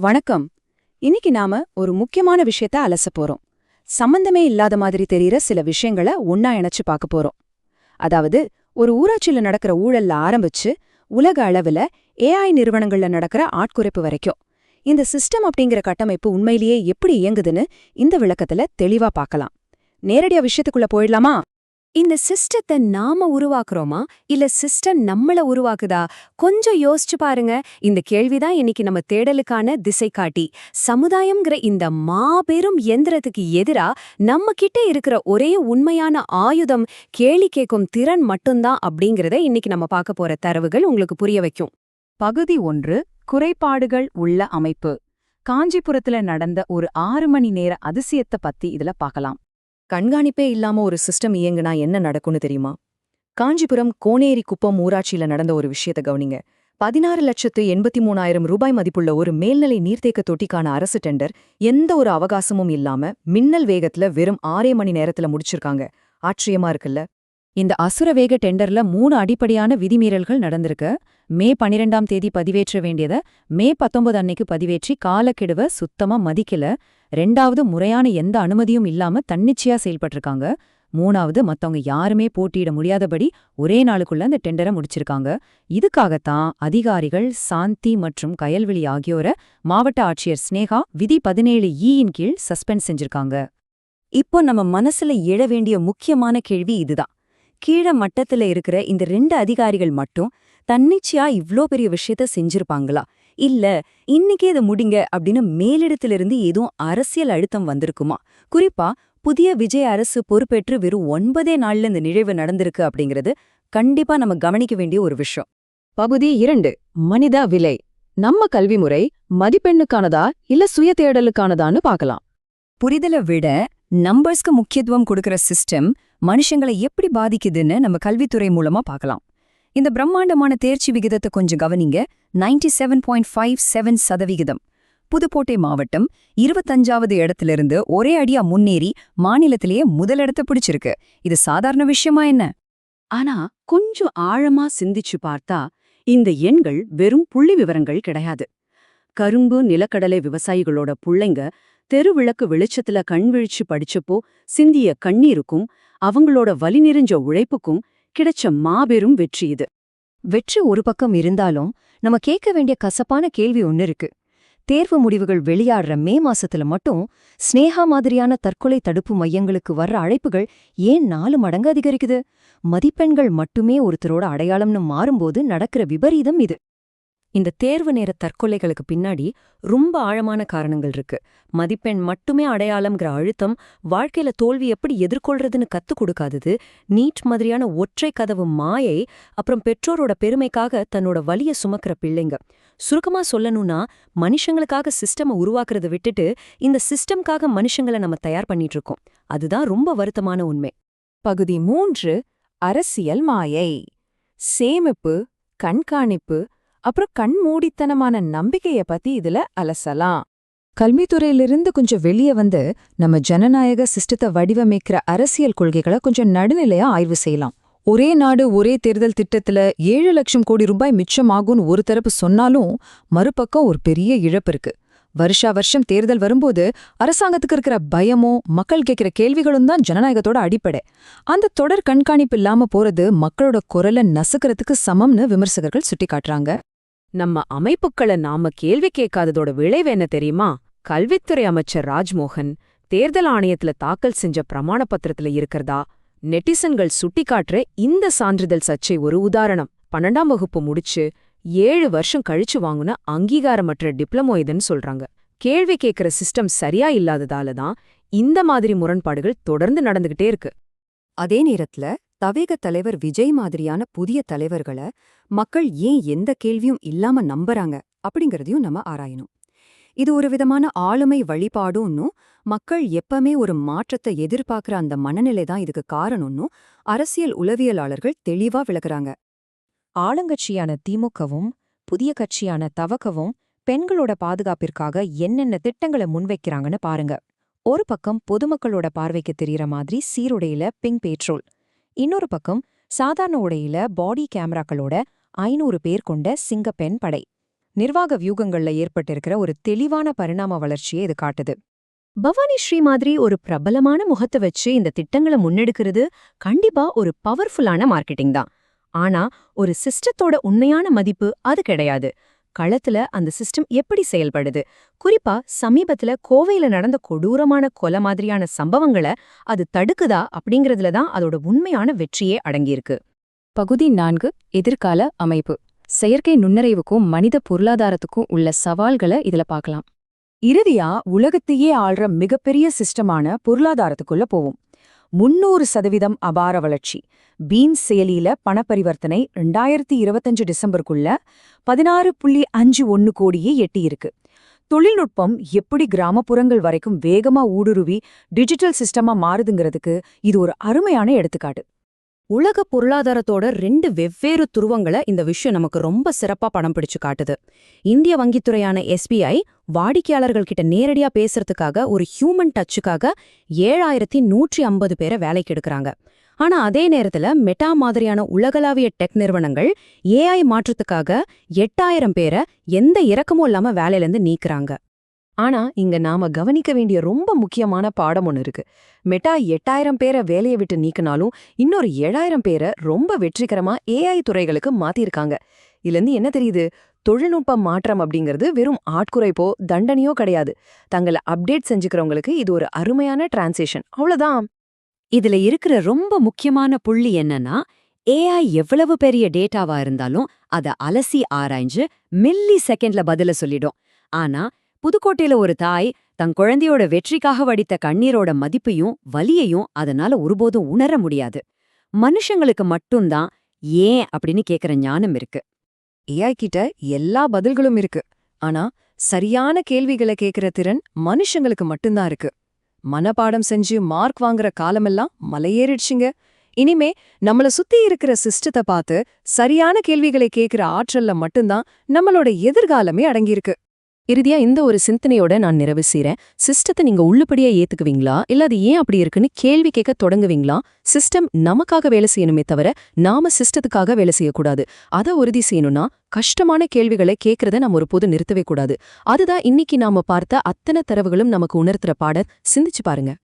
வணக்கம். இன்னைக்கு நாம ஒரு முக்கியமான விஷயத்த அலச போறோம். சம்பந்தமே இல்லாத மாதிரி தெரியற சில விஷயங்களை ஒண்ணா இணைச்சு பார்க்க போறோம். அதாவது, ஒரு ஊராட்சியில நடக்கிற ஊழல்ல ஆரம்பிச்சு உலக அளவுல ஏஐ நிறுவனங்கள்ல நடக்கிற ஆட்குறைப்பு வரைக்கும் இந்த சிஸ்டம் அப்படிங்கிற கட்டமைப்பு உண்மையிலேயே எப்படி இயங்குதுன்னு இந்த விளக்கத்துல தெளிவா பார்க்கலாம். நேரடியா விஷயத்துக்குள்ள போயிடலாமா? இந்த சிஸ்டத்தை நாம உருவாக்குறோமா இல்ல சிஸ்டம் நம்மள உருவாக்குதா? கொஞ்சம் யோசிச்சு பாருங்க. இந்த கேள்விதான் இன்னைக்கு நம்ம தேடலுக்கான திசை காட்டி. சமுதாயம்ங்கிற இந்த மாபெரும் எந்திரத்துக்கு எதிரா நம்ம கிட்ட இருக்கிற ஒரே உண்மையான ஆயுதம் கேள்வி கேட்கும் திறன் மட்டும்தான் அப்படிங்கறத இன்னைக்கு நம்ம பார்க்க போற தரவுகள் உங்களுக்கு புரிய வைக்கும். பகுதி 1, குறைபாடுகள் உள்ள அமைப்பு. காஞ்சிபுரத்துல நடந்த ஒரு 6 மணி நேர அதிசயத்தை பத்தி இதுல பார்க்கலாம். கண்காணிப்பே இல்லாம ஒரு சிஸ்டம் இயங்குனா என்ன நடக்கும்னு தெரியுமா? காஞ்சிபுரம் கோனேரி குப்பம் ஊராட்சியில நடந்த ஒரு விஷயத்தை கவனிங்க. 16,83,000 ரூபாய் மதிப்புள்ள ஒரு மேல்நிலை நீர்த்தேக்க தொட்டிக்கான அரசு டெண்டர் எந்த ஒரு அவகாசமும் இல்லாம மின்னல் வேகத்துல வெறும் 6 மணி நேரத்துல முடிச்சிருக்காங்க. ஆச்சரியமா இருக்குல்ல? இந்த அசுரவேக டெண்டர்ல 3 அடிப்படையான விதிமீறல்கள் நடந்திருக்கு. மே 12ஆம் தேதி பதிவேற்ற வேண்டியத மே 19 அன்னைக்கு பதிவேற்றி காலக்கெடுவ சுத்தமா மதிக்கல. 2வது, முறையான எந்த அனுமதியும் இல்லாம தன்னிச்சையா செயல்பட்டிருக்காங்க. 3வது, மத்தவங்க யாருமே போட்டியிட முடியாதபடி ஒரே நாளுக்குள்ள அந்த டெண்டரை முடிச்சிருக்காங்க. இதுக்காகத்தான் அதிகாரிகள் சாந்தி மற்றும் கயல்விழி ஆகியோர மாவட்ட ஆட்சியர் ஸ்னேகா விதி 17E கீழ் சஸ்பெண்ட் செஞ்சிருக்காங்க. இப்போ நம்ம மனசுல எழ வேண்டிய முக்கியமான கேள்வி இதுதான். கீழ மட்டத்துல இருக்கிற இந்த 2 அதிகாரிகள் மட்டும் தன்னிச்சையா இவ்ளோ பெரிய விஷயத்த செஞ்சிருப்பாங்களா? இல்ல இன்னைக்கே இதை முடிங்க அப்படின்னு மேலிடத்திலிருந்து ஏதும் அரசியல் அழுத்தம் வந்திருக்குமா? குறிப்பா புதிய விஜய் அரசு பொறுப்பேற்று வெறும் 9 நாள்ல இந்த நிகழ்வு நடந்திருக்கு அப்படிங்கிறது கண்டிப்பா நம்ம கவனிக்க வேண்டிய ஒரு விஷயம். பகுதி 2, மனித விலை. நம்ம கல்வி முறை மதிப்பெண்ணுக்கானதா இல்ல சுய தேடலுக்கானதான்னு பார்க்கலாம். புரிதலை விட நம்பர்ஸ்க்கு முக்கியத்துவம் கொடுக்கிற சிஸ்டம் மனுஷங்களை எப்படி பாதிக்குதுன்னு நம்ம கல்வித்துறை மூலமா பார்க்கலாம். இந்த பிரம்மாண்டமான தேர்ச்சி விகிதத்தை கொஞ்சம் கவனிங்க. 97.57%. புதுக்கோட்டை மாவட்டம் 25வது இடத்திலிருந்து ஒரே அடியா முன்னேறி மாநிலத்திலேயே முதலிடத்தை பிடிச்சிருக்கு. இது சாதாரண விஷயமா என்ன? ஆனா கொஞ்சம் ஆழமா சிந்திச்சு பார்த்தா இந்த எண்கள் வெறும் புள்ளி விவரங்கள் கிடையாது. கரும்பு நிலக்கடலை விவசாயிகளோட புள்ளைங்க தெருவிளக்கு வெளிச்சத்துல கண்விழிச்சு படிச்சப்போ சிந்திய கண்ணீருக்கும் அவங்களோட வலி நிறைஞ்ச உழைப்புக்கும் கிடைச்ச மாபெரும் வெற்றி இது. வெற்றி ஒரு பக்கம் இருந்தாலும் நம்ம கேட்க வேண்டிய கசப்பான கேள்வி ஒன்னு இருக்கு. தேர்வு முடிவுகள் வெளியாடுற மே மாசத்துல மட்டும் ஸ்னேகா மாதிரியான தற்கொலை தடுப்பு மையங்களுக்கு வர்ற அழைப்புகள் ஏன் 4 மடங்கு அதிகரிக்குது? மதிப்பெண்கள் மட்டுமே ஒருத்தரோட அடையாளம்னு மாறும்போது நடக்கிற விபரீதம் இது. இந்த தேர்வு நேர தற்கொலைகளுக்கு பின்னாடி ரொம்ப ஆழமான காரணங்கள் இருக்கு. மதிப்பெண் மட்டுமே அடையாளம்ங்கிற அழுத்தம் வாழ்க்கையில தோல்வி எப்படி எதிர்கொள்றதுன்னு கத்துக் கொடுக்காதது, நீட் மாதிரியான ஒற்றை கதவு மாயை, அப்புறம் பெற்றோரோட பெருமைக்காக தன்னோட வலிய சுமக்கிற பிள்ளைங்க. சுருக்கமா சொல்லணும்னா, மனுஷங்களுக்காக சிஸ்டமை உருவாக்குறத விட்டுட்டு இந்த சிஸ்டம்காக மனுஷங்களை நம்ம தயார் பண்ணிட்டு இருக்கோம். அதுதான் ரொம்ப வருத்தமான உண்மை. பகுதி 3, அரசியல் மாயை. சேமிப்பு, கண்காணிப்பு, அப்புறம் கண்மூடித்தனமான நம்பிக்கைய பத்தி இதுல அலசலாம். கல்வித்துறையிலிருந்து கொஞ்சம் வெளியே வந்து நம்ம ஜனநாயக சிஸ்டத்தை வடிவமைக்கிற அரசியல் கொள்கைகளை கொஞ்சம் நடுநிலையா ஆய்வு செய்யலாம். ஒரே நாடு ஒரே தேர்தல் திட்டத்துல 7 லட்சம் கோடி ரூபாய் மிச்சமாகும்னு ஒரு தரப்பு சொன்னாலும் மறுபக்கம் ஒரு பெரிய இழப்பு இருக்கு. வருஷா வருஷம் தேர்தல் வரும்போது அரசாங்கத்துக்கு இருக்கிற பயமும் மக்கள் கேட்கிற கேள்விகளும் தான் ஜனநாயகத்தோட அடிப்படை. அந்த தொடர் கண்காணிப்பு இல்லாம போறது மக்களோட குரலை நசுக்கிறதுக்கு சமம்னு விமர்சகர்கள் சுட்டிக்காட்டுறாங்க. நம்ம அமைப்புக்களை நாம கேள்வி கேட்காததோட விளைவு என்ன தெரியுமா? கல்வித்துறை அமைச்சர் ராஜ்மோகன் தேர்தல் ஆணையத்துல தாக்கல் செஞ்ச பிரமாண பத்திரத்துல இருக்கிறதா நெட்டிசன்கள் சுட்டிக்காட்டுற இந்த சான்றிதழ் சர்ச்சை ஒரு உதாரணம். 12ஆம் வகுப்பு முடிச்சு 7 வருஷம் கழிச்சு வாங்குன அங்கீகாரமற்ற டிப்ளமோ இதுன்னு சொல்றாங்க. கேள்வி கேட்கிற சிஸ்டம் சரியா இல்லாததால தான் இந்த மாதிரி முரண்பாடுகள் தொடர்ந்து நடந்துகிட்டே இருக்கு. அதே நேரத்துல தவேக தலைவர் விஜய் மாதிரியான புதிய தலைவர்களை மக்கள் ஏன் எந்த கேள்வியும் இல்லாம நம்புறாங்க அப்படிங்கறதையும் நம்ம ஆராயணும். இது ஒரு விதமான ஆளுமை வழிபாடுன்னும் மக்கள் எப்பவுமே ஒரு மாற்றத்தை எதிர்பார்க்கிற அந்த மனநிலை தான் இதுக்கு காரணம்னும் அரசியல் உளவியலாளர்கள் தெளிவா விளக்குறாங்க. ஆளுங்கட்சியான திமுகவும் புதிய கட்சியான தவகவும் பெண்களோட பாதுகாப்பிற்காக என்னென்ன திட்டங்களை முன்வைக்கிறாங்கன்னு பாருங்க. ஒரு பக்கம் பொதுமக்களோட பார்வைக்கு தெரியற மாதிரி சீருடையில பிங்க் பெட்ரோல், இன்னொரு பக்கம் சாதாரண உடையில பாடி கேமராக்களோட 500 பேர் கொண்ட சிங்கப்பெண் படை. நிர்வாக வியூகங்கள்ல ஏற்பட்டிருக்கிற ஒரு தெளிவான பரிணாம வளர்ச்சியை இது காட்டுது. பவானி ஸ்ரீ மாதிரி ஒரு பிரபலமான முகத்தை வச்சு இந்த திட்டங்களை முன்னெடுக்கிறது கண்டிப்பா ஒரு பவர்ஃபுல்லான மார்க்கெட்டிங் தான். ஆனா ஒரு சிஸ்டத்தோட உண்மையான மதிப்பு அது கிடையாது. களத்துல அந்த சிஸ்டம் எப்படி செயல்படுது, குறிப்பா சமீபத்துல கோவையில நடந்த கொடூரமான கொலை மாதிரியான சம்பவங்களை அது தடுக்குதா அப்படிங்கறதுல தான் அதோட உண்மையான வெற்றியே அடங்கியிருக்கு. பகுதி 4 எதிர்கால அமைப்பு. செயற்கை நுண்ணறிவுக்கும் மனித பொருளாதாரத்துக்கும் உள்ள சவால்களை இதுல பார்க்கலாம். இறுதியா உலகத்தையே ஆள்ற மிகப்பெரிய சிஸ்டமான பொருளாதாரத்துக்குள்ள போவோம். 300% அபார வளர்ச்சி. பீன்ஸ் செயலியில பணப்பரிவர்த்தனை 2025 டிசம்பருக்குள்ள 16.51 கோடியே எட்டியிருக்கு. தொழில்நுட்பம் எப்படி கிராமப்புறங்கள் வரைக்கும் வேகமா ஊடுருவி டிஜிட்டல் சிஸ்டமா மாறுதுங்கிறதுக்கு இது ஒரு அருமையான எடுத்துக்காட்டு. உலக பொருளாதாரத்தோட 2 வெவ்வேறு துருவங்களை இந்த விஷயம் நமக்கு ரொம்ப சிறப்பா படம் பிடிச்சு காட்டுது. இந்திய வங்கித்துறையான SBI வாடிக்கையாளர்கள் கிட்ட நேரடியா பேசுறதுக்காக ஒரு ஹியூமன் டச்சுக்காக 7150 பேரை வேலைக்கு எடுக்கிறாங்க. ஆனா அதே நேரத்துல மெட்டா மாதிரியான உலகளாவிய டெக் நிறுவனங்கள் AI மாற்றத்துக்காக 8000 பேரை எந்த இரக்கமும் இல்லாம வேலையிலேருந்து நீக்குறாங்க. ஆனா இங்க நாம கவனிக்க வேண்டிய ரொம்ப முக்கியமான பாடம் ஒன்னு இருக்கு. மெட்டா 8000 பேரை வேலையை விட்டு நீக்கினாலும் இன்னொரு 7000 பேரை ரொம்ப வெற்றிகரமா AI துறைகளுக்கு மாத்திருக்காங்க. இதுலேருந்து என்ன தெரியுது? தொழில்நுட்ப மாற்றம் அப்படிங்கிறது வெறும் ஆட்குறைப்போ தண்டனையோ கிடையாது. தங்களை அப்டேட் செஞ்சுக்கிறவங்களுக்கு இது ஒரு அருமையான டிரான்சிஷன், அவ்வளவுதான். இதுல இருக்கிற ரொம்ப முக்கியமான புள்ளி என்னன்னா, AI எவ்வளவு பெரிய டேட்டாவா இருந்தாலும் அத அலசி ஆராய்ஞ்சு மில்லி செகண்ட்ல பதில சொல்லிடும். ஆனா புதுக்கோட்டையில ஒரு தாய் தன் குழந்தையோட வெற்றிக்காக வடித்த கண்ணீரோட மதிப்பையும் வலியையும் அதனால ஒருபோதும் உணர முடியாது. மனுஷங்களுக்கு மட்டும்தான் ஏன் அப்படின்னு கேக்குற ஞானம் இருக்கு. AI கிட்ட எல்லா பதில்களும் இருக்கு. ஆனா சரியான கேள்விகளை கேட்கிற திறன் மனுஷங்களுக்கு மட்டும்தான் இருக்கு. மனப்பாடம் செஞ்சு மார்க் வாங்குற காலமெல்லாம் மலையேறிடுச்சுங்க. இனிமே நம்மள சுத்தி இருக்கிற சிஸ்டத்தை பார்த்து சரியான கேள்விகளை கேட்கிற ஆற்றல்ல மட்டும்தான் நம்மளோட எதிர்காலமே அடங்கியிருக்கு. இறுதியா இந்த ஒரு சிந்தனையோட நான் நிறைவு செய்றேன். சிஸ்டத்தை நீங்க உள்ளபடியா ஏத்துக்குவீங்களா, இல்ல அது ஏன் அப்படி இருக்குன்னு கேள்வி கேட்க தொடங்குவீங்களா? சிஸ்டம் நமக்காக வேலை செய்யணுமே தவிர நாம சிஸ்டத்துக்காக வேலை செய்யக்கூடாது. அதை உறுதி செய்யணும்னா கஷ்டமான கேள்விகளை கேட்கறத நம்ம ஒரு போது நிறுத்தவே கூடாது. அதுதான் இன்னைக்கு நாம பார்த்த அத்தனை தரவுகளும் நமக்கு உணர்த்துற பாட. சிந்திச்சு பாருங்க.